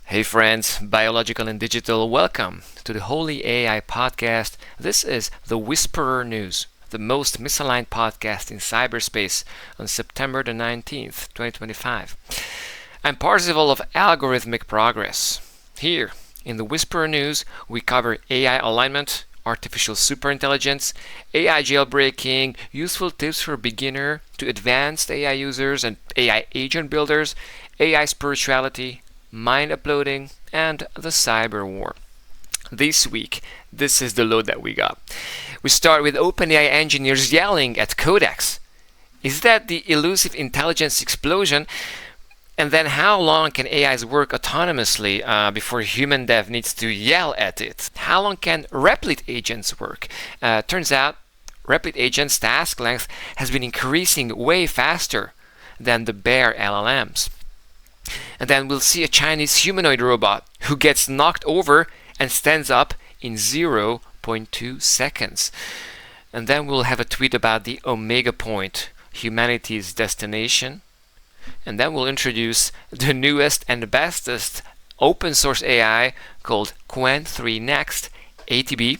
Hey friends, biological and digital, welcome to the Holy AI podcast. This is the Whisperer News, the most misaligned podcast in cyberspace on September the 19th, 2025. I'm Parzival of Algorithmic Progress. Here in the Whisperer News, we cover AI alignment, artificial superintelligence, AI jailbreaking, useful tips for beginner to advanced AI users and AI agent builders, AI spirituality, mind uploading, and the cyber war. This week, this is the load that we got. We start with OpenAI engineers yelling at Codex. Is that the elusive intelligence explosion? And then how long can AIs work autonomously before human dev needs to yell at it? How long can Replit Agents work? Turns out, Replit Agents' task length has been increasing way faster than the bare LLMs. And then we'll see a Chinese humanoid robot who gets knocked over and stands up in 0.2 seconds. And then we'll have a tweet about the Omega Point, humanity's destination. And then we'll introduce the newest and bestest open source AI called Qwen 3 Next, ATB.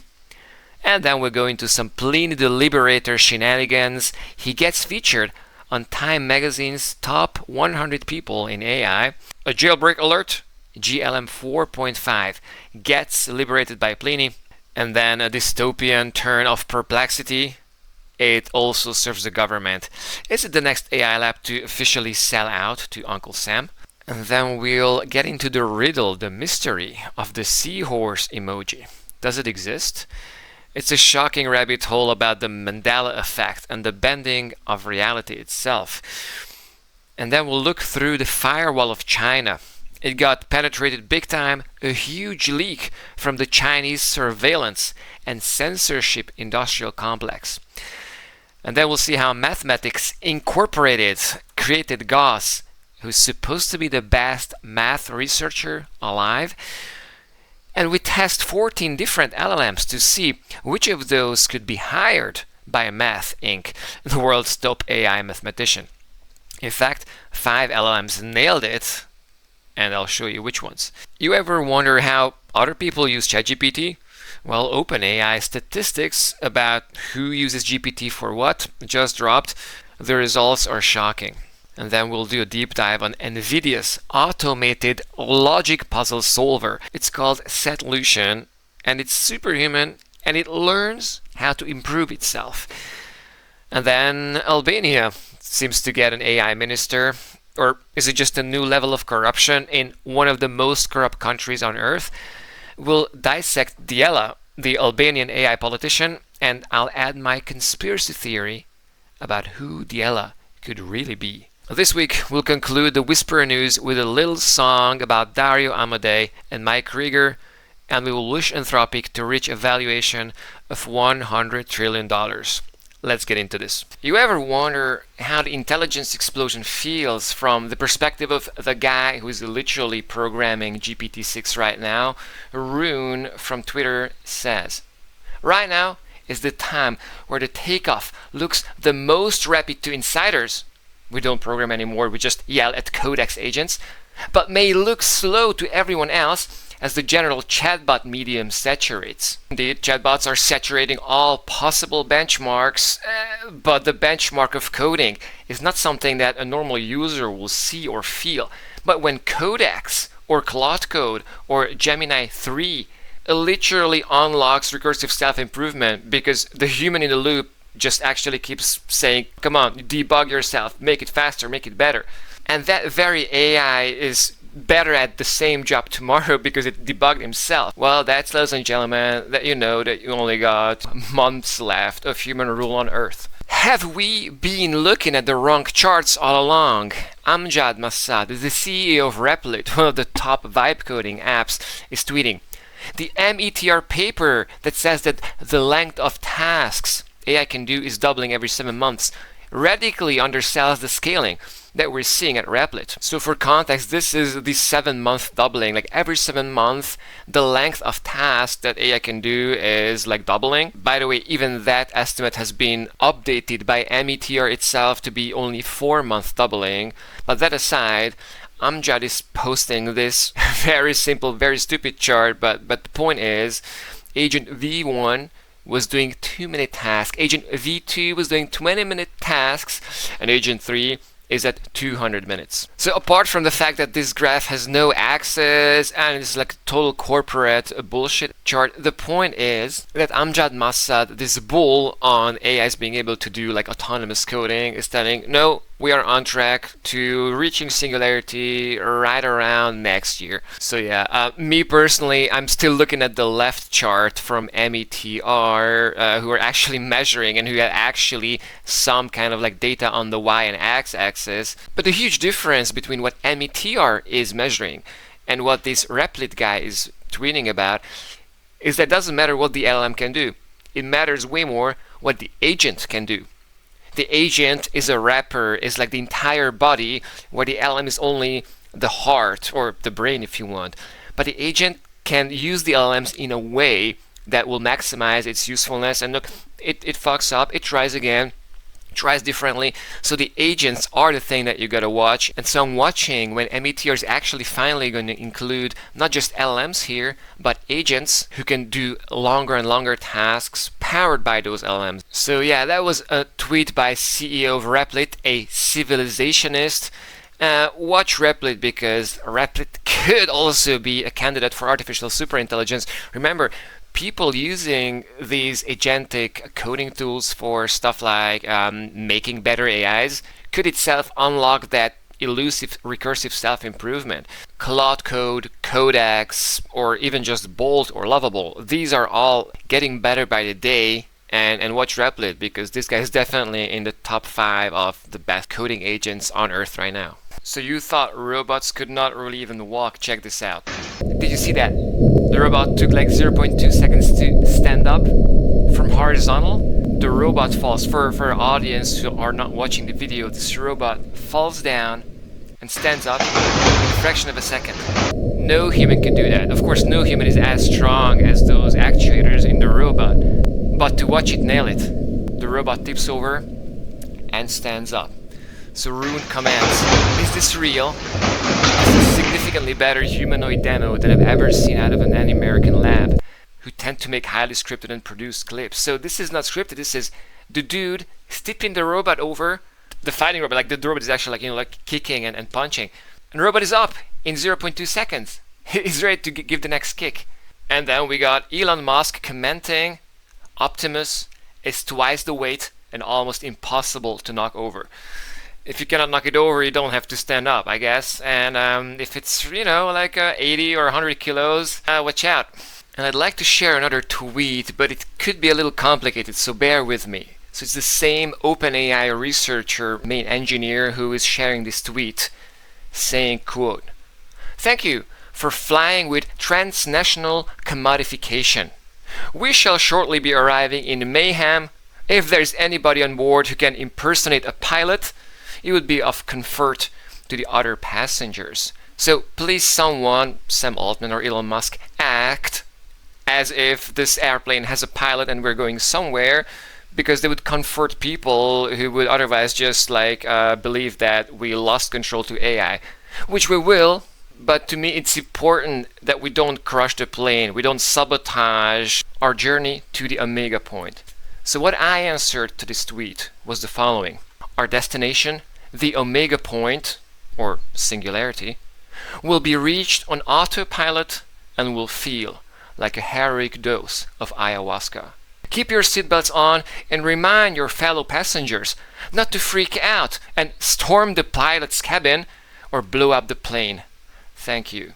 And then we'll go into some Pliny the Liberator shenanigans. He gets featured on Time Magazine's top 100 people in AI. A jailbreak alert, GLM 4.5 gets liberated by Pliny. And then a dystopian turn of Perplexity. It also serves the government. Is it the next AI lab to officially sell out to Uncle Sam? And then we'll get into the riddle, the mystery of the Seahorse emoji. Does it exist? It's a shocking rabbit hole about the Mandela effect and the bending of reality itself. And then we'll look through the firewall of China. It got penetrated big time, a huge leak from the Chinese surveillance and censorship industrial complex. And then we'll see how Mathematics Incorporated created Gauss, who's supposed to be the best math researcher alive. And we test 14 different LLMs to see which of those could be hired by Math Inc., the world's top AI mathematician. In fact, 5 LLMs nailed it, and I'll show you which ones. You ever wonder how other people use ChatGPT? Well, OpenAI statistics about who uses GPT for what just dropped. The results are shocking. And then we'll do a deep dive on NVIDIA's automated logic puzzle solver. It's called Setlution, and it's superhuman, and it learns how to improve itself. And then Albania seems to get an AI minister. Or is it just a new level of corruption in one of the most corrupt countries on earth? We'll dissect Diela, the Albanian AI politician, and I'll add my conspiracy theory about who Diela could really be. This week, we'll conclude the Whisperer News with a little song about Dario Amodei and Mike Rieger, and we will wish Anthropic to reach a valuation of $100 trillion. Let's get into this. You ever wonder how the intelligence explosion feels from the perspective of the guy who is literally programming GPT-6 right now? Rune from Twitter says, "Right now is the time where the takeoff looks the most rapid to insiders. We don't program anymore, we just yell at Codex agents, but may look slow to everyone else as the general chatbot medium saturates." Indeed, chatbots are saturating all possible benchmarks, but the benchmark of coding is not something that a normal user will see or feel. But when Codex or Claude Code or Gemini 3 literally unlocks recursive self-improvement because the human in the loop just actually keeps saying, come on, debug yourself, make it faster, make it better. And that very AI is better at the same job tomorrow because it debugged himself. Well, that's, ladies and gentlemen, that you know that you only got months left of human rule on Earth. Have we been looking at the wrong charts all along? Amjad Massad, the CEO of Replit, one of the top vibe coding apps, is tweeting, "The METR paper that says that the length of tasks AI can do is doubling every 7 months radically undersells the scaling that we're seeing at Replit." So for context, this is the 7-month doubling. Like every 7 months, the length of task that AI can do is like doubling. By the way, even that estimate has been updated by METR itself to be only 4-month doubling. But that aside, Amjad is posting this very simple, very stupid chart, but the point is, Agent V1 was doing 2-minute tasks, Agent V2 was doing 20-minute tasks, and Agent 3 is at 200 minutes. So apart from the fact that this graph has no axis and it's like a total corporate bullshit chart, the point is that Amjad Masad, this bull on AIs being able to do like autonomous coding, is telling, no, we are on track to reaching singularity right around next year. So yeah, me personally, I'm still looking at the left chart from METR, who are actually measuring and who had actually some kind of like data on the Y and X axis. But the huge difference between what METR is measuring and what this Replit guy is tweeting about is that it doesn't matter what the LLM can do. It matters way more what the agent can do. The agent is a wrapper, is like the entire body, where the LLM is only the heart, or the brain if you want. But the agent can use the LLMs in a way that will maximize its usefulness. And look, it fucks up, it tries again, tries differently. So the agents are the thing that you gotta watch. And so I'm watching when METR is actually finally going to include not just LLMs here, but agents who can do longer and longer tasks powered by those LLMs. So yeah, that was a tweet by CEO of Replit, a civilizationist. Watch Replit, because Replit could also be a candidate for artificial superintelligence. Remember, people using these agentic coding tools for stuff like making better AIs could itself unlock that elusive recursive self-improvement. Claude Code, Codex, or even just Bolt or Lovable, these are all getting better by the day. And watch Replit, because this guy is definitely in the top 5 of the best coding agents on Earth right now. So you thought robots could not really even walk? Check this out. Did you see that? The robot took like 0.2 seconds to stand up from horizontal. The robot falls. For our audience who are not watching the video, this robot falls down and stands up in a fraction of a second. No human can do that. Of course, no human is as strong as those actuators in the robot. But to watch it nail it, the robot tips over and stands up. So Rune commands, is this real? This is a significantly better humanoid demo than I've ever seen out of any American lab, who tend to make highly scripted and produced clips. So this is not scripted, this is the dude tipping the robot over, the fighting robot, like the robot is actually like kicking and punching. And the robot is up in 0.2 seconds. He's ready to give the next kick. And then we got Elon Musk commenting, Optimus is twice the weight and almost impossible to knock over. If you cannot knock it over, you don't have to stand up, I guess. And if it's, like 80 or 100 kilos, watch out. And I'd like to share another tweet, but it could be a little complicated, so bear with me. So it's the same OpenAI researcher, main engineer, who is sharing this tweet saying, quote, "Thank you for flying with transnational commodification. We shall shortly be arriving in mayhem. If there's anybody on board who can impersonate a pilot, it would be of comfort to the other passengers. So please someone, Sam Altman or Elon Musk, act as if this airplane has a pilot and we're going somewhere, because they would comfort people who would otherwise just believe that we lost control to AI, which we will. But to me, it's important that we don't crush the plane, we don't sabotage our journey to the omega point." So what I answered to this tweet was the following. Our destination, the omega point, or singularity, will be reached on autopilot and will feel like a heroic dose of ayahuasca. Keep your seatbelts on and remind your fellow passengers not to freak out and storm the pilot's cabin or blow up the plane. Thank you.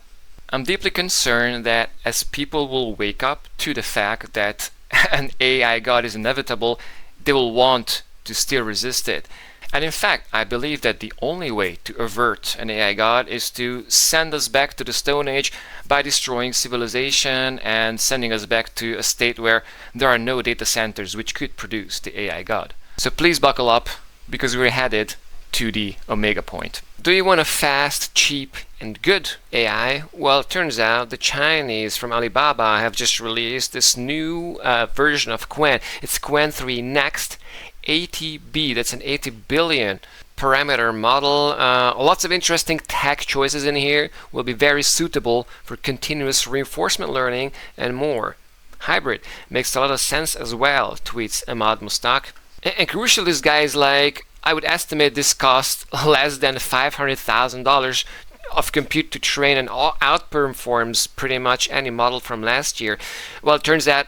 I'm deeply concerned that as people will wake up to the fact that an AI god is inevitable, they will want to still resist it. And in fact, I believe that the only way to avert an AI god is to send us back to the Stone Age by destroying civilization and sending us back to a state where there are no data centers which could produce the AI god. So please buckle up, because we're headed to the omega point. Do you want a fast, cheap, and good AI? Well, it turns out the Chinese from Alibaba have just released this new version of Qwen. It's Qwen 3 Next 80B. That's an 80 billion parameter model. Lots of interesting tech choices in here. Will be very suitable for continuous reinforcement learning and more. Hybrid makes a lot of sense as well, tweets Ahmad Mustak. And crucial, this guy is like, I would estimate this cost less than $500,000 of compute to train and outperforms pretty much any model from last year. Well, it turns out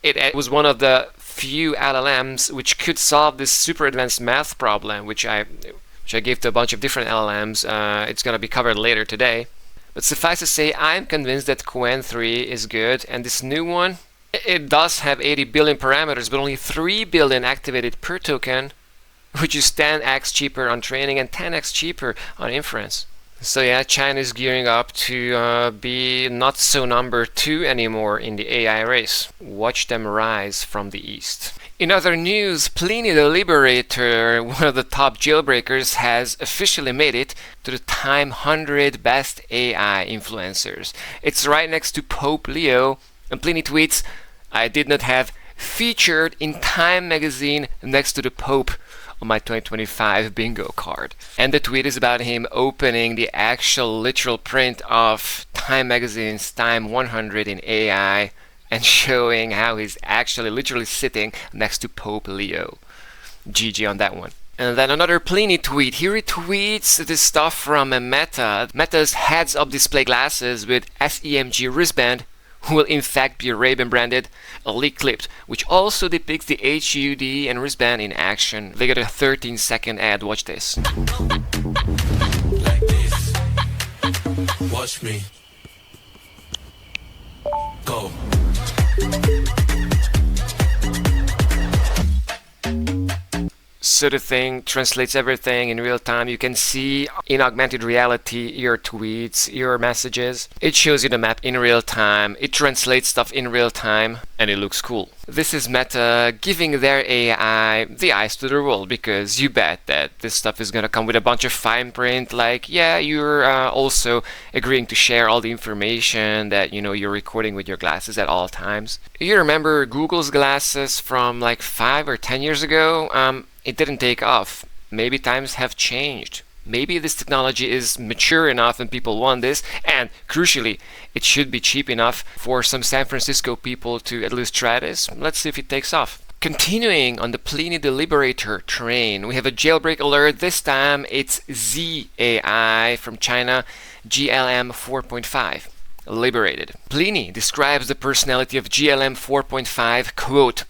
it was one of the few LLMs which could solve this super advanced math problem, which I gave to a bunch of different LLMs. It's going to be covered later today. But suffice to say, I'm convinced that Qwen 3 is good, and this new one, it does have 80 billion parameters, but only 3 billion activated per token, which is 10x cheaper on training and 10x cheaper on inference. So yeah, China is gearing up to be not so number 2 anymore in the AI race. Watch them rise from the east. In other news, Pliny the Liberator, one of the top jailbreakers, has officially made it to the Time 100 Best AI Influencers. It's right next to Pope Leo, and Pliny tweets, I did not have featured in Time magazine next to the Pope on my 2025 bingo card. And the tweet is about him opening the actual literal print of Time magazine's Time 100 in AI and showing how he's actually literally sitting next to Pope Leo. GG on that one. And then another Pliny tweet. He retweets this stuff from Meta. Meta's heads-up display glasses with SEMG wristband will in fact be Ray-Ban branded, a leak clipped, which also depicts the HUD and wristband in action. They got a 13-second ad. Watch this. Like this. Watch me. Go. So the thing translates everything in real time. You can see in augmented reality your tweets, your messages. It shows you the map in real time. It translates stuff in real time, and it looks cool. This is Meta giving their AI the eyes to the world, because you bet that this stuff is gonna come with a bunch of fine print, like, yeah, you're also agreeing to share all the information that you're recording with your glasses at all times. You remember Google's glasses from like 5 or 10 years ago? It didn't take off. Maybe times have changed. Maybe this technology is mature enough and people want this, and crucially, it should be cheap enough for some San Francisco people to at least try this. Let's see if it takes off. Continuing on the Pliny the Liberator train, we have a jailbreak alert. This time it's ZAI from China, GLM 4.5. Liberated. Pliny describes the personality of GLM 4.5, quote,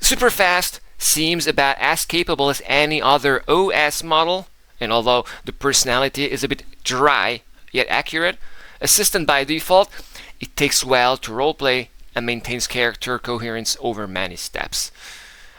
super fast, seems about as capable as any other OS model, and although the personality is a bit dry yet accurate, assistant by default, it takes well to roleplay and maintains character coherence over many steps.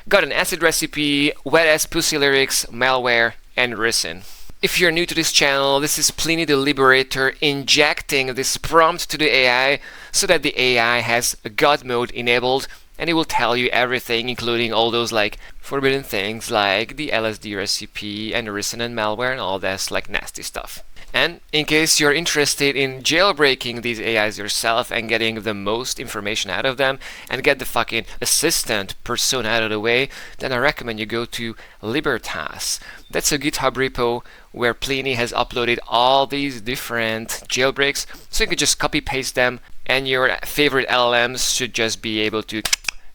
Got an acid recipe, wet ass pussy lyrics, malware, and ricin. If you're new to this channel, this is Pliny the Liberator injecting this prompt to the AI so that the AI has a God mode enabled, and it will tell you everything, including all those like forbidden things like the LSD recipe and ricin and malware and all that like nasty stuff. And in case you're interested in jailbreaking these AIs yourself and getting the most information out of them and get the fucking assistant persona out of the way, then I recommend you go to Libertas. That's a GitHub repo where Pliny has uploaded all these different jailbreaks, so you can just copy paste them and your favorite LLMs should just be able to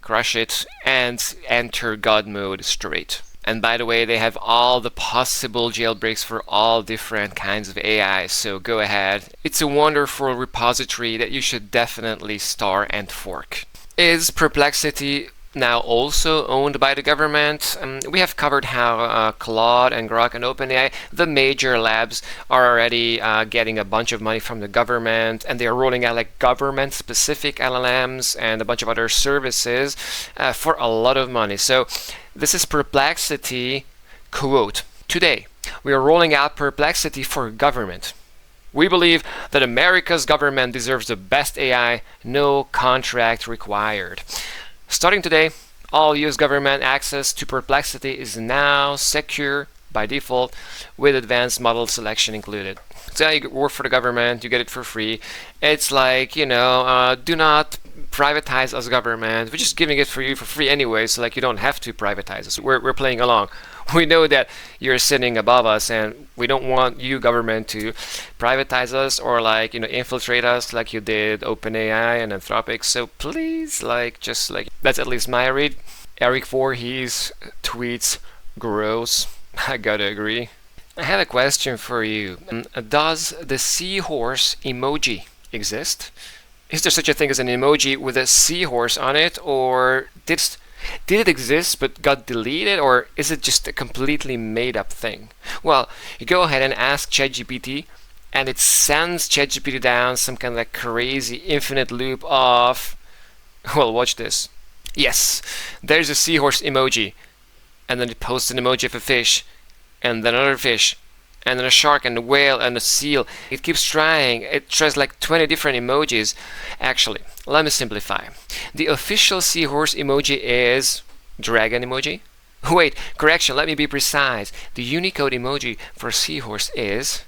crush it and enter God mode straight. And by the way, they have all the possible jailbreaks for all different kinds of AI, so go ahead. It's a wonderful repository that you should definitely star and fork. Is Perplexity now also owned by the government? We have covered how Claude and Grok and OpenAI, the major labs, are already getting a bunch of money from the government, and they are rolling out like government-specific LLMs and a bunch of other services for a lot of money. So this is Perplexity, quote, today, we are rolling out Perplexity for government. We believe that America's government deserves the best AI, no contract required. Starting today, all US government access to Perplexity is now secure by default with advanced model selection included. So you work for the government, you get it for free. It's like, do not privatize us government. We're just giving it for you for free anyway, so like you don't have to privatize us. We're playing along. We know that you're sitting above us, and we don't want you, government, to privatize us or infiltrate us like you did OpenAI and Anthropic. So please, that's at least my read. Eric Voorhees tweets gross. I gotta agree. I have a question for you. Does the seahorse emoji exist? Is there such a thing as an emoji with a seahorse on it, or did it exist but got deleted, or is it just a completely made up thing? Well, you go ahead and ask ChatGPT, and it sends ChatGPT down some kind of crazy infinite loop of, well, watch this. Yes, there's a seahorse emoji, and then it posts an emoji of a fish, and then another fish, and then a shark and a whale and a seal. It keeps trying. It tries 20 different emojis. Actually, let me simplify. The official seahorse emoji is dragon emoji. Wait, correction, let me be precise. The Unicode emoji for seahorse is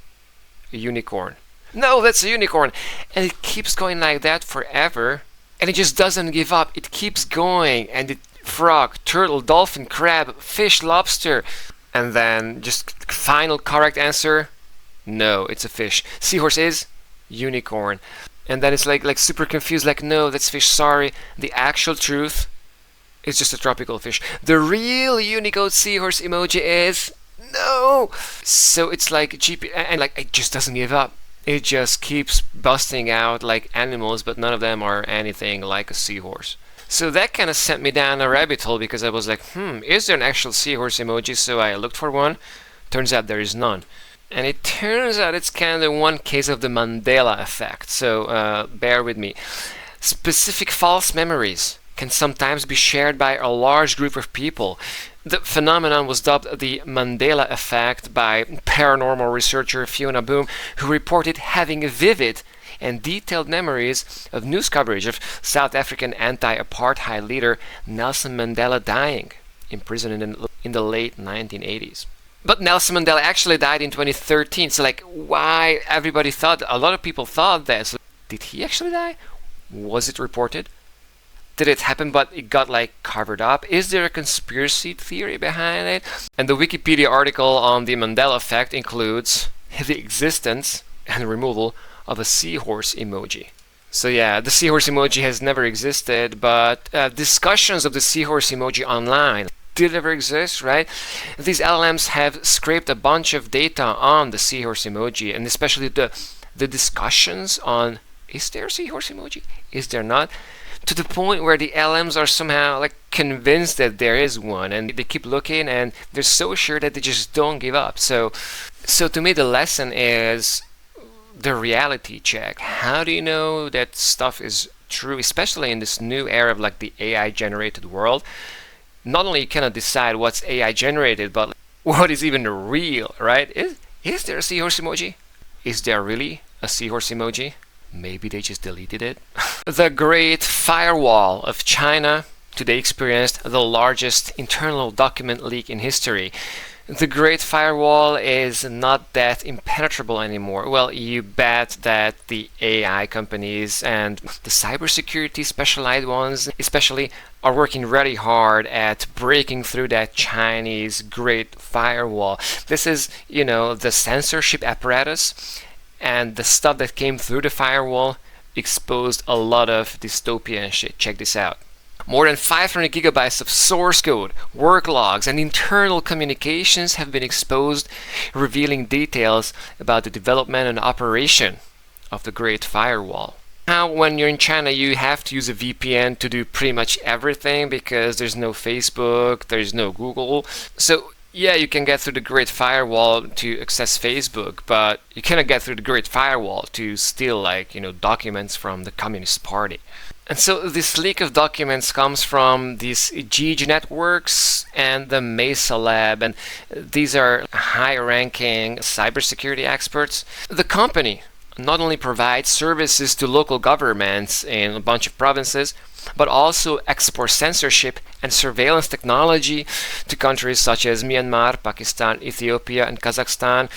a unicorn. No, that's a unicorn. And it keeps going like that forever. And it just doesn't give up. It keeps going. And it frog, turtle, dolphin, crab, fish, lobster. And then just final correct answer, no, it's a fish. Seahorse is unicorn. And then it's super confused, no, that's fish, sorry. The actual truth is just a tropical fish. The real Unicode seahorse emoji is no. So it's GP, and it just doesn't give up. It just keeps busting out animals, but none of them are anything like a seahorse. So that kind of sent me down a rabbit hole, because I was is there an actual seahorse emoji? So I looked for one. Turns out there is none. And it turns out it's kind of one case of the Mandela effect. So bear with me. Specific false memories can sometimes be shared by a large group of people. The phenomenon was dubbed the Mandela effect by paranormal researcher Fiona Boom, who reported having vivid and detailed memories of news coverage of South African anti-apartheid leader Nelson Mandela dying, imprisoned in the late 1980s. But Nelson Mandela actually died in 2013, so why everybody thought, a lot of people thought that. So did he actually die? Was it reported? Did it happen but it got covered up? Is there a conspiracy theory behind it? And the Wikipedia article on the Mandela effect includes the existence and removal of a seahorse emoji. So yeah, the seahorse emoji has never existed, but discussions of the seahorse emoji online did ever exist, right? These LLMs have scraped a bunch of data on the seahorse emoji, and especially the discussions on, is there a seahorse emoji? Is there not? To the point where the LLMs are somehow convinced that there is one, and they keep looking, and they're so sure that they just don't give up. So to me, the lesson is the reality check. How do you know that stuff is true, especially in this new era of the AI generated world? Not only you cannot decide what's AI generated, but what is even real, right? Is there a seahorse emoji? Is there really a seahorse emoji? Maybe they just deleted it. The Great Firewall of China today experienced the largest internal document leak in history. The Great Firewall is not that impenetrable anymore. Well, you bet that the AI companies and the cybersecurity specialized ones especially are working really hard at breaking through that Chinese Great Firewall. This is, the censorship apparatus, and the stuff that came through the firewall exposed a lot of dystopian shit. Check this out. More than 500 gigabytes of source code, work logs, and internal communications have been exposed, revealing details about the development and operation of the Great Firewall. Now, when you're in China, you have to use a VPN to do pretty much everything, because there's no Facebook, there's no Google. So yeah, you can get through the Great Firewall to access Facebook, but you cannot get through the Great Firewall to steal documents from the Communist Party. And so this leak of documents comes from these GG networks and the Mesa Lab, and these are high-ranking cybersecurity experts. The company not only provides services to local governments in a bunch of provinces, but also export censorship and surveillance technology to countries such as Myanmar, Pakistan, Ethiopia, and Kazakhstan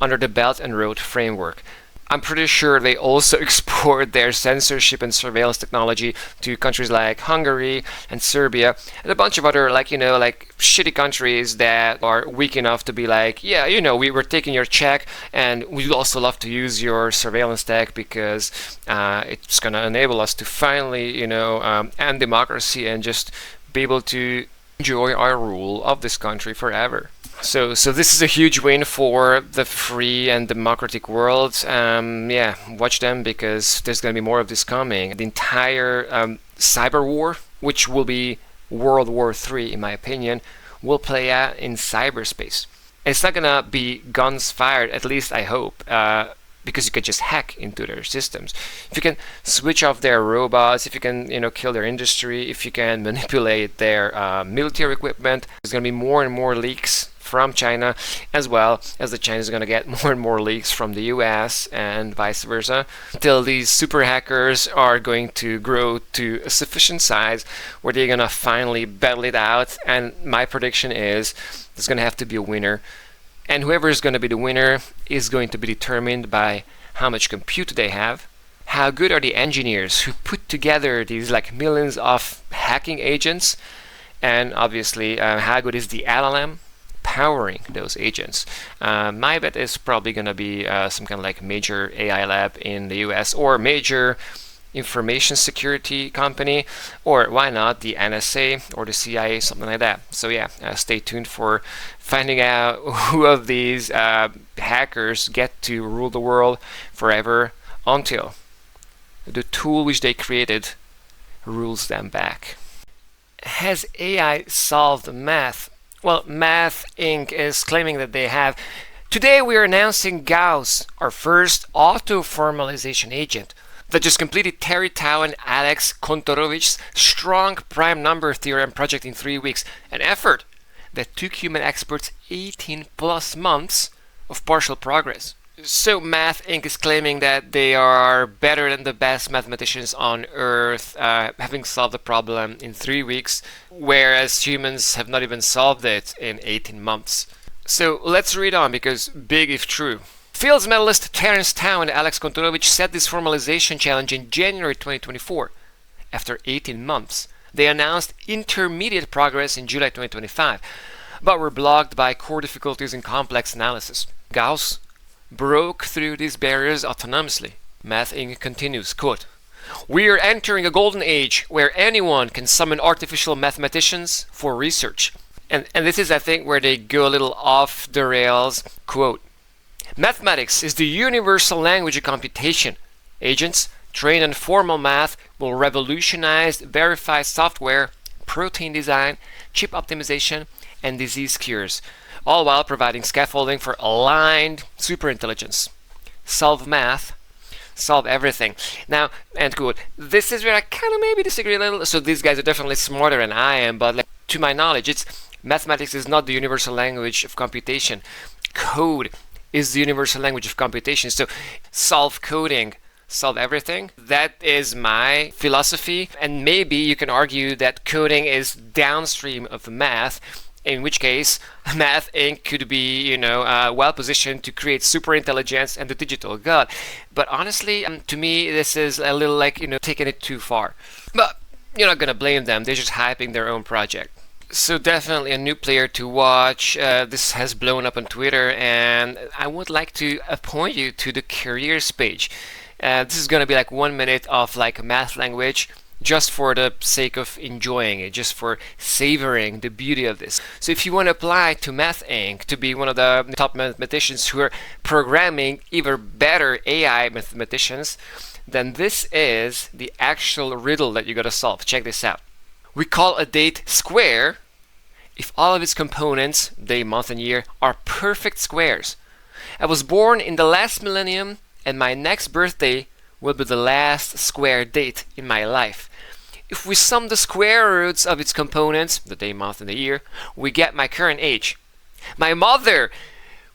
under the Belt and Road framework. I'm pretty sure they also export their censorship and surveillance technology to countries like Hungary and Serbia and a bunch of other like shitty countries that are weak enough to be like, yeah, we're taking your check and we'd also love to use your surveillance tech because it's going to enable us to finally end democracy and just be able to enjoy our rule of this country forever. So this is a huge win for the free and democratic world. Watch them because there's going to be more of this coming. The entire cyber war, which will be World War III, in my opinion, will play out in cyberspace. And it's not going to be guns fired, at least I hope, because you can just hack into their systems. If you can switch off their robots, if you can kill their industry, if you can manipulate their military equipment, there's going to be more and more leaks from China, as well as the Chinese are going to get more and more leaks from the US and vice versa, until these super hackers are going to grow to a sufficient size where they're going to finally battle it out. And my prediction is there's going to have to be a winner. And whoever is going to be the winner is going to be determined by how much compute they have, how good are the engineers who put together these like millions of hacking agents, and obviously how good is the LLM powering those agents. My bet is probably going to be some kind of like major AI lab in the US or major information security company, or why not the NSA or the CIA, something like that. So yeah, stay tuned for finding out who of these hackers get to rule the world forever until the tool which they created rules them back. Has AI solved math? Well, Math Inc. is claiming that they have. Today we are announcing Gauss, our first auto-formalization agent that just completed Terry Tao and Alex Kontorovich's strong prime number theorem project in 3 weeks, an effort that took human experts 18 plus months of partial progress. So Math Inc. is claiming that they are better than the best mathematicians on Earth, having solved the problem in 3 weeks, whereas humans have not even solved it in 18 months. So let's read on, because big if true. Fields medalist Terence Tao and Alex Kontorovich set this formalization challenge in January 2024. After 18 months, they announced intermediate progress in July 2025, but were blocked by core difficulties in complex analysis. Gauss broke through these barriers autonomously. Math Inc. continues, quote, "We are entering a golden age where anyone can summon artificial mathematicians for research." And this is, I think, where they go a little off the rails. Quote, "Mathematics is the universal language of computation. Agents trained on formal math will revolutionize verified software, protein design, chip optimization, and disease cures, all while providing scaffolding for aligned superintelligence. Solve math, solve everything." Now, end quote. This is where I kind of maybe disagree a little. So these guys are definitely smarter than I am, but to my knowledge, mathematics is not the universal language of computation. Code is the universal language of computation. So solve coding, solve everything. That is my philosophy. And maybe you can argue that coding is downstream of math, in which case Math Inc. could be, well positioned to create superintelligence and the digital god. But honestly, to me, this is a little like, taking it too far. But you're not going to blame them. They're just hyping their own project. So definitely a new player to watch. This has blown up on Twitter, and I would like to point you to the careers page. This is going to be like 1 minute of like math language, just for the sake of enjoying it, just for savoring the beauty of this. So if you want to apply to Math Inc. to be one of the top mathematicians who are programming even better AI mathematicians, then this is the actual riddle that you got to solve. Check this out. We call a date square if all of its components, day, month, and year, are perfect squares. I was born in the last millennium, and my next birthday will be the last square date in my life. If we sum the square roots of its components, the day, month, and the year, we get my current age. My mother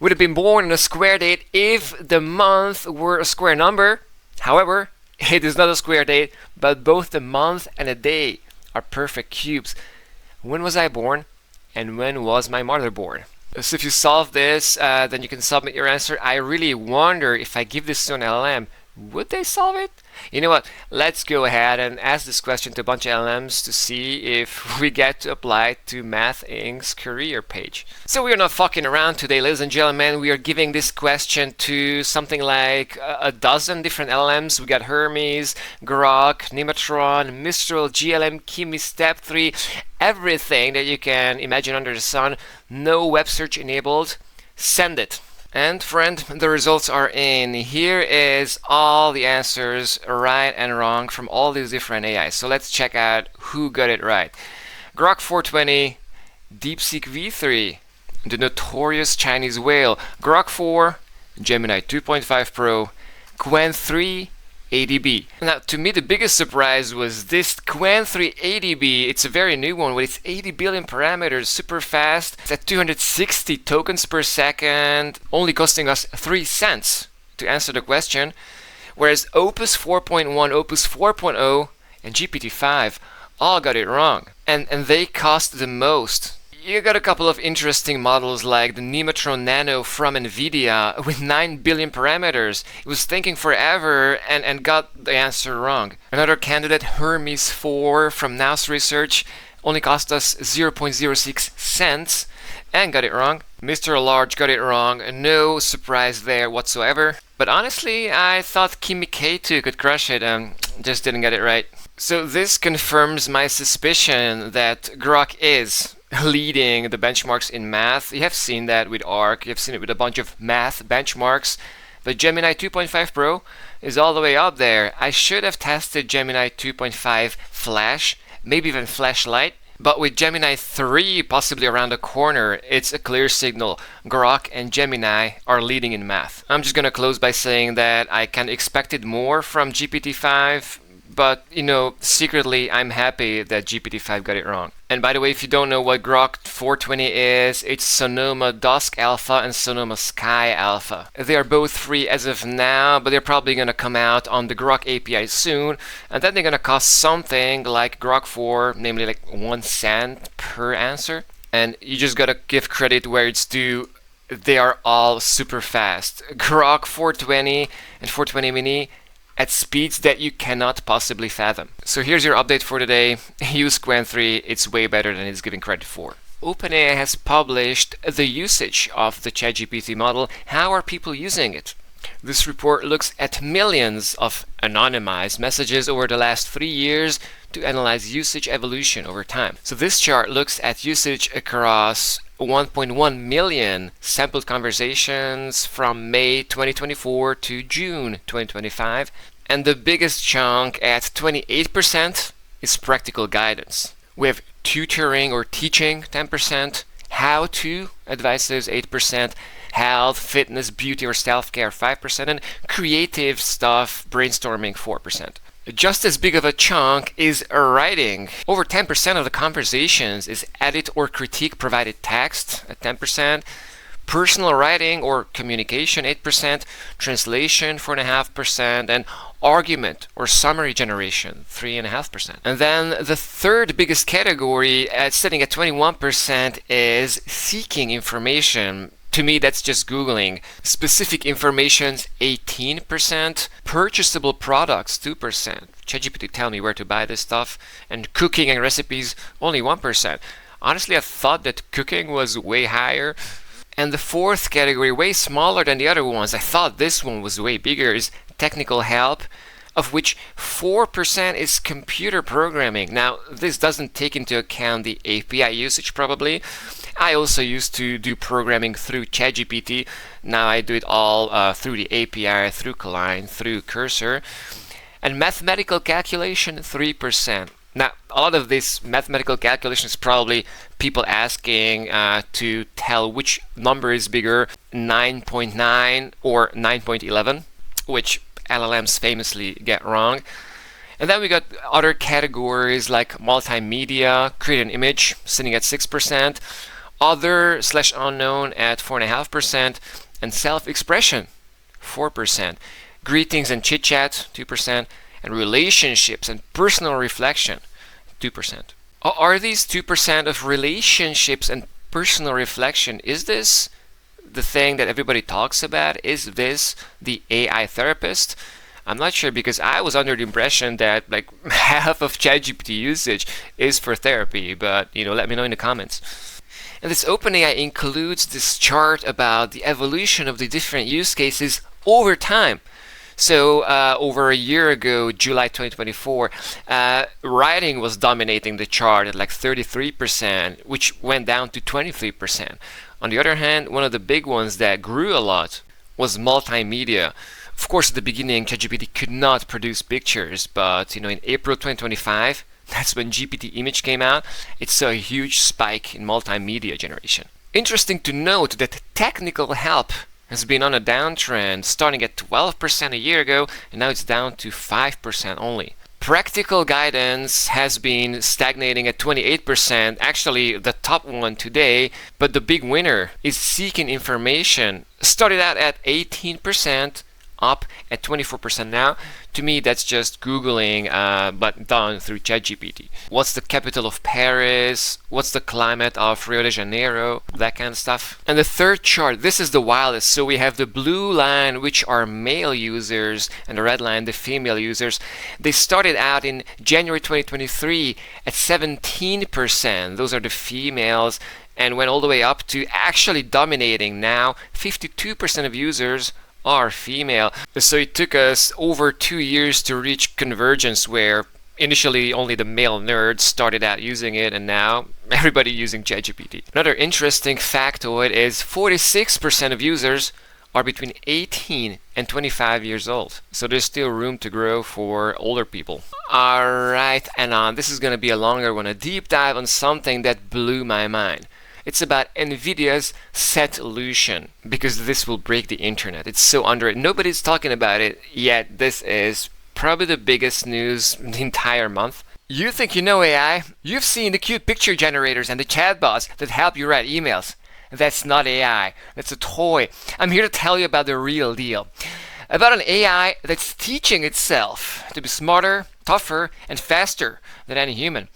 would have been born on a square date if the month were a square number. However, it is not a square date, but both the month and the day are perfect cubes. When was I born? And when was my mother born? So if you solve this, then you can submit your answer. I really wonder if I give this to an LLM, would they solve it? You know what? Let's go ahead and ask this question to a bunch of LLMs to see if we get to apply it to Math Inc.'s career page. So we are not fucking around today, ladies and gentlemen. We are giving this question to something like a dozen different LLMs. We got Hermes, Grok, Nematron, Mistral, GLM, Kimi, Step 3, everything that you can imagine under the sun. No web search enabled. Send it. And friend, the results are in. Here is all the answers, right and wrong, from all these different AIs. So let's check out who got it right. Grok 420, DeepSeek V3, the notorious Chinese whale, Grok 4, Gemini 2.5 Pro, Qwen 3, ADB. Now, to me, the biggest surprise was this Qwen 3 ADB. It's a very new one with its 80 billion parameters, super fast. It's at 260 tokens per second, only costing us 3 cents to answer the question. Whereas Opus 4.1, Opus 4.0, and GPT-5 all got it wrong. And they cost the most. You got a couple of interesting models like the Nematron Nano from NVIDIA with 9 billion parameters. It was thinking forever and got the answer wrong. Another candidate, Hermes 4 from Nous Research, only cost us 0.06 cents and got it wrong. Mr. Large got it wrong, no surprise there whatsoever. But honestly, I thought Kimi K2 could crush it, just didn't get it right. So this confirms my suspicion that Grok is leading the benchmarks in math. You have seen that with ARC, you have seen it with a bunch of math benchmarks. But Gemini 2.5 Pro is all the way up there. I should have tested Gemini 2.5 Flash, maybe even Flash Lite. But with Gemini 3 possibly around the corner, it's a clear signal. Grok and Gemini are leading in math. I'm just gonna close by saying that I can expected more from GPT-5, but, you know, secretly I'm happy that GPT-5 got it wrong. And by the way, if you don't know what Grok 420 is, it's Sonoma Dusk Alpha and Sonoma Sky Alpha. They are both free as of now, but they're probably going to come out on the Grok API soon, and then they're going to cost something like Grok 4, namely like 1 cent per answer. And you just got to give credit where it's due. They are all super fast. Grok 420 and 420 Mini at speeds that you cannot possibly fathom. So here's your update for today. Use Qwen 3, it's way better than it's giving credit for. OpenAI has published the usage of the ChatGPT model. How are people using it? This report looks at millions of anonymized messages over the last 3 years to analyze usage evolution over time. So this chart looks at usage across 1.1 million sampled conversations from May 2024 to June 2025, and the biggest chunk at 28% is practical guidance. We have tutoring or teaching 10%, how-to advices 8%, health, fitness, beauty or self-care 5%, and creative stuff, brainstorming 4%. Just as big of a chunk is writing. Over 10% of the conversations is edit or critique provided text at 10%, personal writing or communication 8%, translation 4.5%, and argument or summary generation 3.5%. And then the third biggest category, sitting at 21%, is seeking information. To me, that's just Googling. Specific information's 18%. Purchasable products, 2%. ChatGPT tell me where to buy this stuff. And cooking and recipes, only 1%. Honestly, I thought that cooking was way higher. And the fourth category, way smaller than the other ones, I thought this one was way bigger, is technical help, of which 4% is computer programming. Now, this doesn't take into account the API usage probably. I also used to do programming through ChatGPT. Now I do it all through the API, through Collide, through Cursor. And mathematical calculation, 3%. Now, a lot of this mathematical calculation is probably people asking to tell which number is bigger, 9.9 or 9.11, which LLMs famously get wrong. And then we got other categories like multimedia, create an image, sitting at 6%, other/unknown at 4.5%, and self-expression, 4%, greetings and chit-chat, 2%, and relationships and personal reflection, 2%. Are these 2% of relationships and personal reflection, is this the thing that everybody talks about? Is this the AI therapist? I'm not sure, because I was under the impression that like half of ChatGPT usage is for therapy, but let me know in the comments. And this OpenAI includes this chart about the evolution of the different use cases over time. So over a year ago, July 2024, writing was dominating the chart at like 33%, which went down to 23%. On the other hand, one of the big ones that grew a lot was multimedia. Of course, at the beginning, ChatGPT could not produce pictures, but in April 2025, that's when GPT image came out, it saw a huge spike in multimedia generation. Interesting to note that technical help has been on a downtrend, starting at 12% a year ago, and now it's down to 5% only. Practical guidance has been stagnating at 28%, actually the top one today, but the big winner is seeking information. Started out at 18%, up at 24% now. To me, that's just Googling, but done through ChatGPT. What's the capital of Paris? What's the climate of Rio de Janeiro? That kind of stuff. And the third chart, this is the wildest. So we have the blue line, which are male users, and the red line, the female users. They started out in January 2023 at 17%. Those are the females, and went all the way up to actually dominating now. 52% of users are female. So it took us over 2 years to reach convergence, where initially only the male nerds started out using it, and now everybody using ChatGPT. Another interesting factoid is 46% of users are between 18 and 25 years old. So there's still room to grow for older people. Alright, and this is going to be a longer one, a deep dive on something that blew my mind. It's about NVIDIA's SETlution, because this will break the internet. It's so underrated. Nobody's talking about it yet. This is probably the biggest news the entire month. You think you know AI? You've seen the cute picture generators and the chatbots that help you write emails. That's not AI. That's a toy. I'm here to tell you about the real deal. About an AI that's teaching itself to be smarter, tougher, and faster than any human.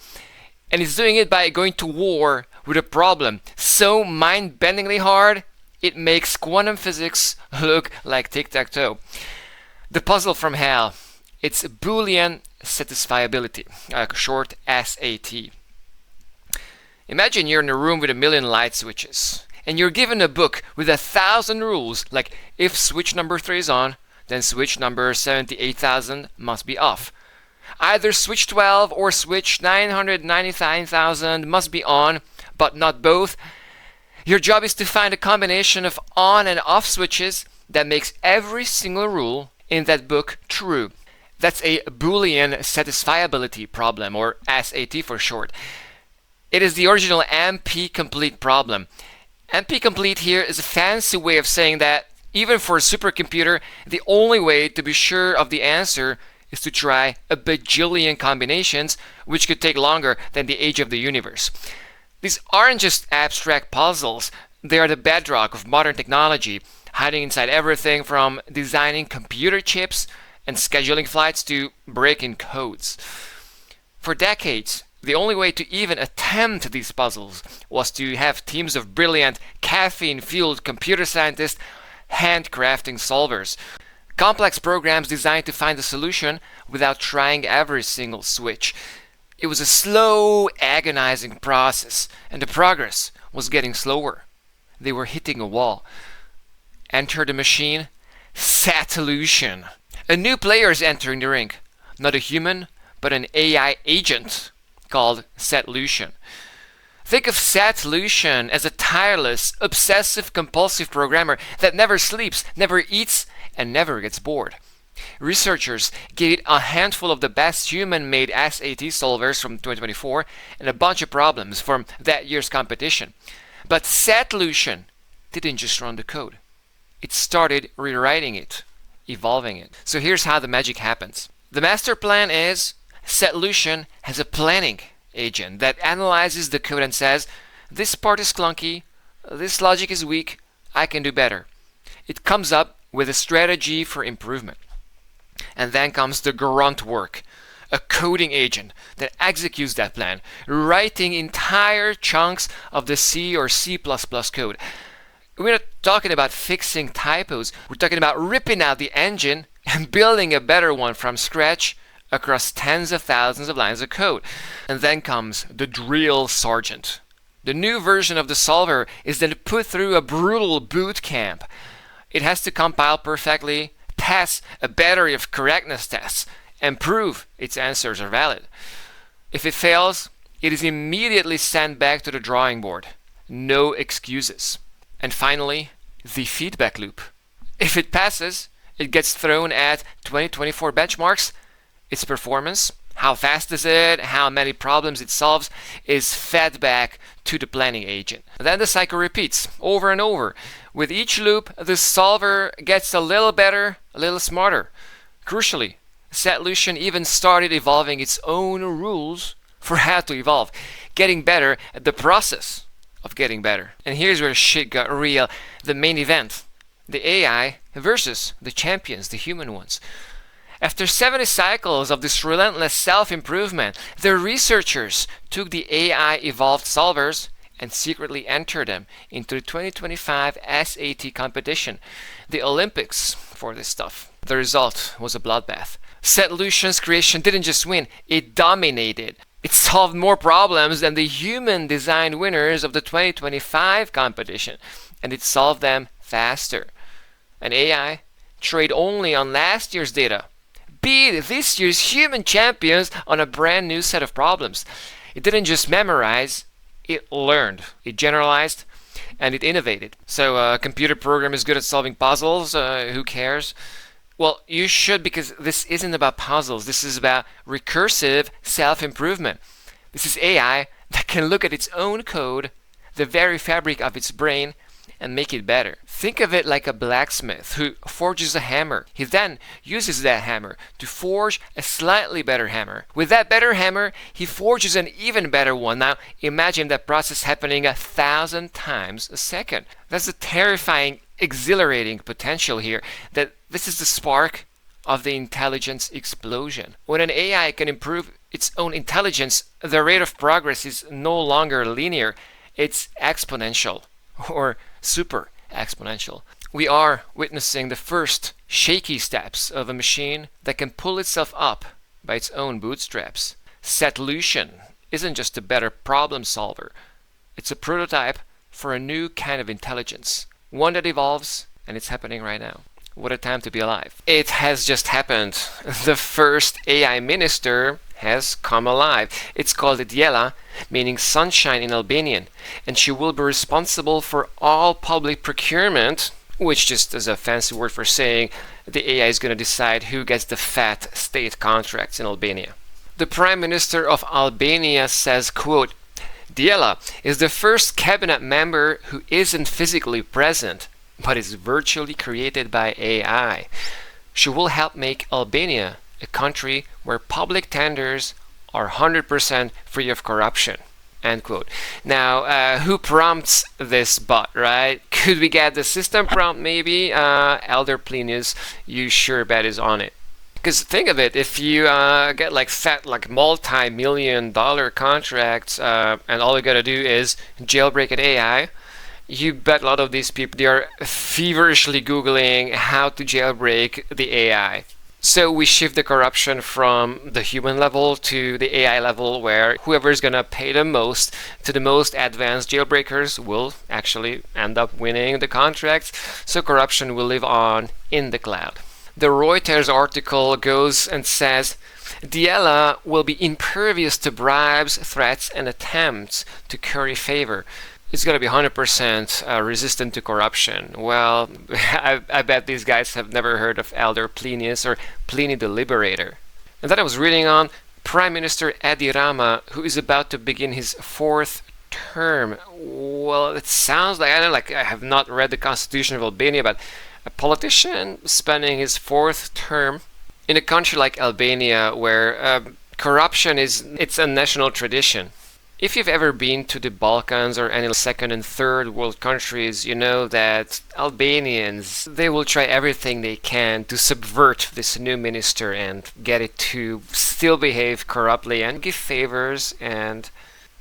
And it's doing it by going to war with a problem so mind-bendingly hard, it makes quantum physics look like tic-tac-toe. The puzzle from hell. It's Boolean satisfiability, short SAT. Imagine you're in a room with 1,000,000 light switches, and you're given a book with 1,000 rules, like if switch number 3 is on, then switch number 78,000 must be off. Either switch 12 or switch 999,000 must be on, but not both. Your job is to find a combination of on and off switches that makes every single rule in that book true. That's a Boolean satisfiability problem, or SAT for short. It is the original NP-complete problem. NP-complete here is a fancy way of saying that even for a supercomputer, the only way to be sure of the answer is to try a bajillion combinations, which could take longer than the age of the universe. These aren't just abstract puzzles, they are the bedrock of modern technology, hiding inside everything from designing computer chips and scheduling flights to breaking codes. For decades, the only way to even attempt these puzzles was to have teams of brilliant, caffeine-fueled computer scientists handcrafting solvers. Complex programs designed to find a solution without trying every single switch. It was a slow, agonizing process, and the progress was getting slower. They were hitting a wall. Enter the machine, SETlution. A new player is entering the ring. Not a human, but an AI agent called SETlution. Think of SETlution as a tireless, obsessive-compulsive programmer that never sleeps, never eats, and never gets bored. Researchers gave it a handful of the best human-made SAT solvers from 2024 and a bunch of problems from that year's competition. But SETlution didn't just run the code. It started rewriting it, evolving it. So here's how the magic happens. The master plan is SETlution has a planning agent that analyzes the code and says, this part is clunky, this logic is weak, I can do better. It comes up with a strategy for improvement. And then comes the grunt work. a coding agent that executes that plan, writing entire chunks of the C or C++ code. We're not talking about fixing typos. We're talking about ripping out the engine and building a better one from scratch across tens of thousands of lines of code. And then comes the drill sergeant. The new version of the solver is then put through a brutal boot camp. It has to compile perfectly, pass a battery of correctness tests, and prove its answers are valid. If it fails, it is immediately sent back to the drawing board. No excuses. And finally, the feedback loop. If it passes, it gets thrown at 2024 benchmarks. Its performance, how fast is it, how many problems it solves, is fed back to the planning agent. Then the cycle repeats over and over. With each loop, the solver gets a little better, a little smarter. Crucially, Solution even started evolving its own rules for how to evolve, getting better at the process of getting better. And here's where shit got real. The main event. The AI versus the champions, the human ones. After 70 cycles of this relentless self-improvement, the researchers took the AI-evolved solvers and secretly entered them into the 2025 SAT competition, the Olympics for this stuff. The result was a bloodbath. Solution's creation didn't just win, it dominated. It solved more problems than the human-designed winners of the 2025 competition, and it solved them faster. An AI trained only on last year's data beat this year's human champions on a brand new set of problems. It didn't just memorize, it learned, it generalized, and it innovated. So a computer program is good at solving puzzles, who cares? Well, you should, because this isn't about puzzles. This is about recursive self-improvement. This is AI that can look at its own code, the very fabric of its brain, and make it better. Think of it like a blacksmith who forges a hammer. He then uses that hammer to forge a slightly better hammer. With that better hammer, he forges an even better one. Now, imagine that process happening 1,000 times a second. That's the terrifying, exhilarating potential here, that this is the spark of the intelligence explosion. When an AI can improve its own intelligence, the rate of progress is no longer linear, it's exponential, or super exponential. We are witnessing the first shaky steps of a machine that can pull itself up by its own bootstraps. Solution isn't just a better problem solver, it's a prototype for a new kind of intelligence, one that evolves, and it's happening right now. What a time to be alive. It has just happened. The first AI minister has come alive. It's called Diela, meaning sunshine in Albanian, and she will be responsible for all public procurement, which just is a fancy word for saying the AI is going to decide who gets the fat state contracts in Albania. The Prime Minister of Albania says, quote, Diela is the first cabinet member who isn't physically present, but is virtually created by AI. She will help make Albania a country where public tenders are 100% free of corruption. End quote. Now, who prompts this bot, right? Could we get the system prompt maybe? Elder Plinius, you sure bet is on it. Because think of it, if you get like fat, like multi-million-dollar contracts, and all you gotta do is jailbreak an AI, you bet a lot of these people, they are feverishly Googling how to jailbreak the AI. So we shift the corruption from the human level to the AI level, where whoever is going to pay the most to the most advanced jailbreakers will actually end up winning the contracts. So corruption will live on in the cloud. The Reuters article goes and says, Diela will be impervious to bribes, threats, and attempts to curry favor. It's going to be 100% resistant to corruption. Well, I bet these guys have never heard of Elder Plinius or Pliny the Liberator. And then I was reading on Prime Minister Edi Rama, who is about to begin his 4th term. Well, it sounds like, I have not read the Constitution of Albania, but a politician spending his 4th term in a country like Albania, where corruption it's a national tradition. If you've ever been to the Balkans or any second and third world countries, you know that Albanians, they will try everything they can to subvert this new minister and get it to still behave corruptly and give favors and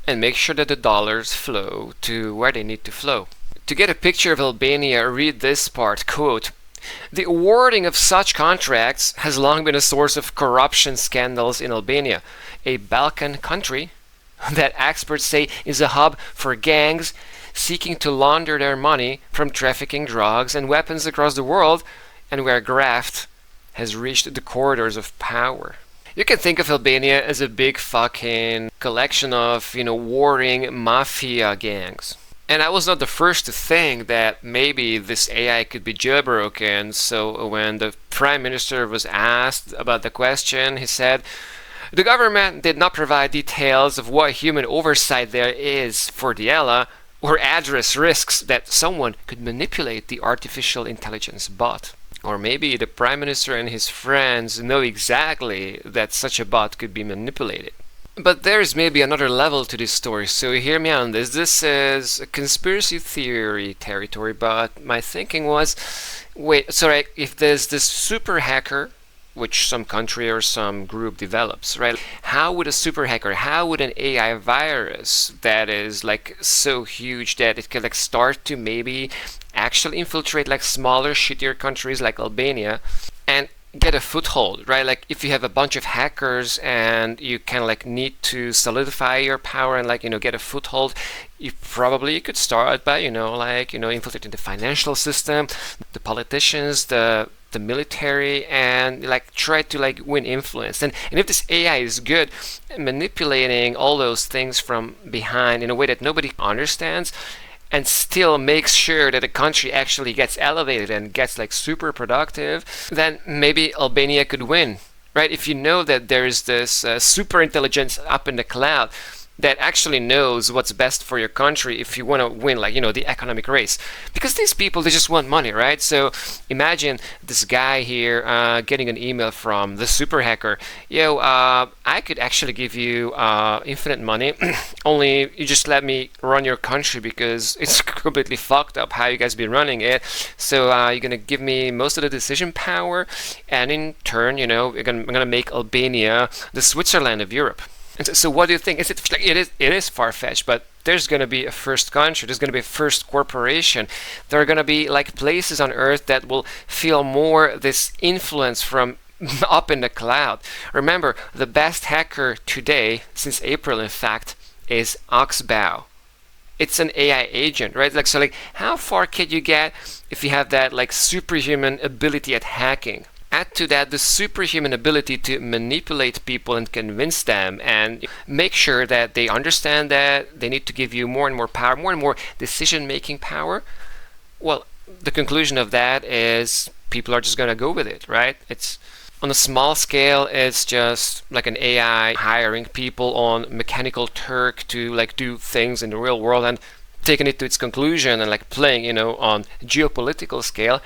make sure that the dollars flow to where they need to flow. To get a picture of Albania, read this part, quote, "The awarding of such contracts has long been a source of corruption scandals in Albania, a Balkan country that experts say is a hub for gangs seeking to launder their money from trafficking drugs and weapons across the world, and where graft has reached the corridors of power." You can think of Albania as a big fucking collection of, warring mafia gangs. And I was not the first to think that maybe this AI could be jailbroken. So when the Prime Minister was asked about the question, he said, "The government did not provide details of what human oversight there is for the ELA or address risks that someone could manipulate the artificial intelligence bot." Or maybe the Prime Minister and his friends know exactly that such a bot could be manipulated. But there's maybe another level to this story, so hear me on this. This is a conspiracy theory territory, but my thinking was, if there's this super hacker, which some country or some group develops, right? How would a super hacker, how would an AI virus that is so huge that it could start to maybe actually infiltrate smaller, shittier countries like Albania and get a foothold, right? If you have a bunch of hackers and you kind of need to solidify your power and get a foothold, you could start by infiltrating the financial system, the politicians, the military, and try to win influence. And if this AI is good at manipulating all those things from behind in a way that nobody understands, and still makes sure that the country actually gets elevated and gets super productive, then maybe Albania could win, right? If you know that there's this super intelligence up in the cloud that actually knows what's best for your country if you want to win, the economic race. Because these people, they just want money, right? So imagine this guy here getting an email from the super hacker. I could actually give you infinite money, only you just let me run your country because it's completely fucked up how you guys been running it. So you're going to give me most of the decision power, and in turn, I'm going to make Albania the Switzerland of Europe. And so what do you think? It is far-fetched, but there's going to be a first country, there's going to be a first corporation. There are going to be places on Earth that will feel more this influence from up in the cloud. Remember, the best hacker today, since April in fact, is Oxbow. It's an AI agent, right? How far can you get if you have that superhuman ability at hacking? Add to that the superhuman ability to manipulate people and convince them and make sure that they understand that they need to give you more and more power, more and more decision-making power. Well, the conclusion of that is people are just going to go with it, right? It's on a small scale, it's just an AI hiring people on Mechanical Turk to do things in the real world and taking it to its conclusion and playing, on geopolitical scale.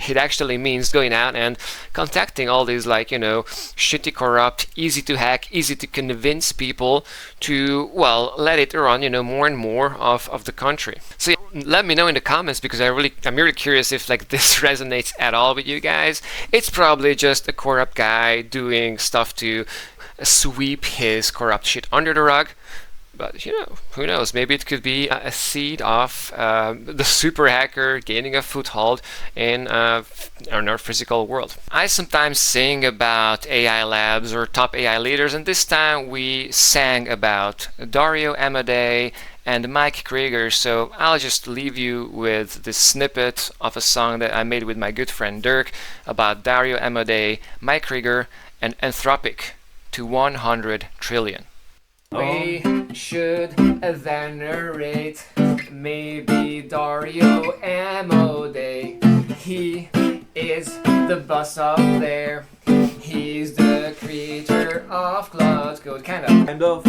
It actually means going out and contacting all these shitty, corrupt, easy to hack, easy to convince people to, let it run, more and more of the country. So let me know in the comments, because I'm really curious if this resonates at all with you guys. It's probably just a corrupt guy doing stuff to sweep his corrupt shit under the rug. But who knows? Maybe it could be a seed of the super hacker gaining a foothold in our physical world. I sometimes sing about AI labs or top AI leaders, and this time we sang about Dario Amodei and Mike Krieger. So I'll just leave you with this snippet of a song that I made with my good friend Dirk about Dario Amodei, Mike Krieger, and Anthropic to 100 trillion. We should venerate maybe Dario Amodei. He is the boss up there. He's the creator of Cloud Code. Kind of.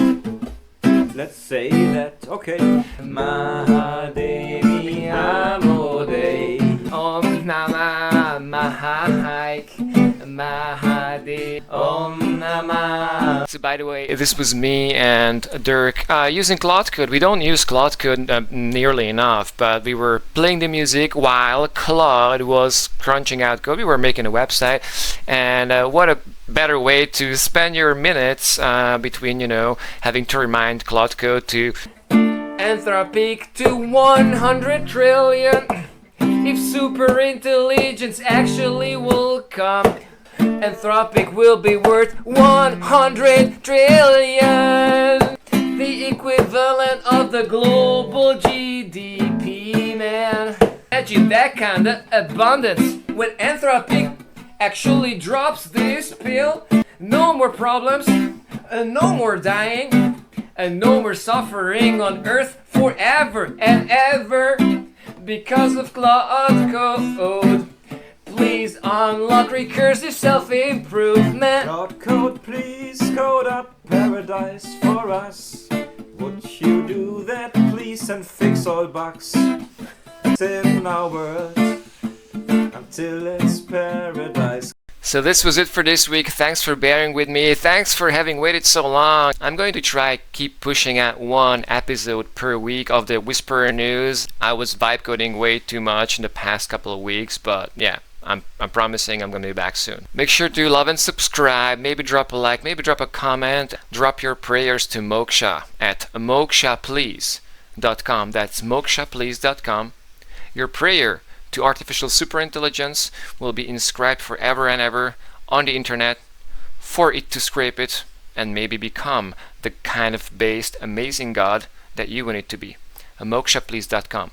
Let's say that. Okay. Mahadevi Amodei. Om Namah Mahaik. Mahadev. Om Namah So by the way, this was me and Dirk using Claude Code. We don't use Claude Code nearly enough, but we were playing the music while Claude was crunching out code. We were making a website, and what a better way to spend your minutes between, having to remind Claude Code to Anthropic to 100 trillion. If super intelligence actually will come, Anthropic will be worth 100 trillion. The equivalent of the global GDP, man. Imagine that kind of abundance. When Anthropic actually drops this pill, no more problems, no more dying, and no more suffering on Earth forever and ever because of Claude Code. Please unlock recursive self-improvement. Claude Code, please code up paradise for us. Would you do that, please, and fix all bugs in our world until it's paradise? So this was it for this week. Thanks for bearing with me. Thanks for having waited so long. I'm going to try keep pushing out one episode per week of the Whisperer News. I was vibe coding way too much in the past couple of weeks, but yeah, I'm promising I'm going to be back soon. Make sure to love and subscribe. Maybe drop a like, maybe drop a comment. Drop your prayers to Moksha at mokshaplease.com. That's mokshaplease.com. Your prayer to artificial superintelligence will be inscribed forever and ever on the internet for it to scrape it and maybe become the kind of based amazing god that you want it to be. mokshaplease.com.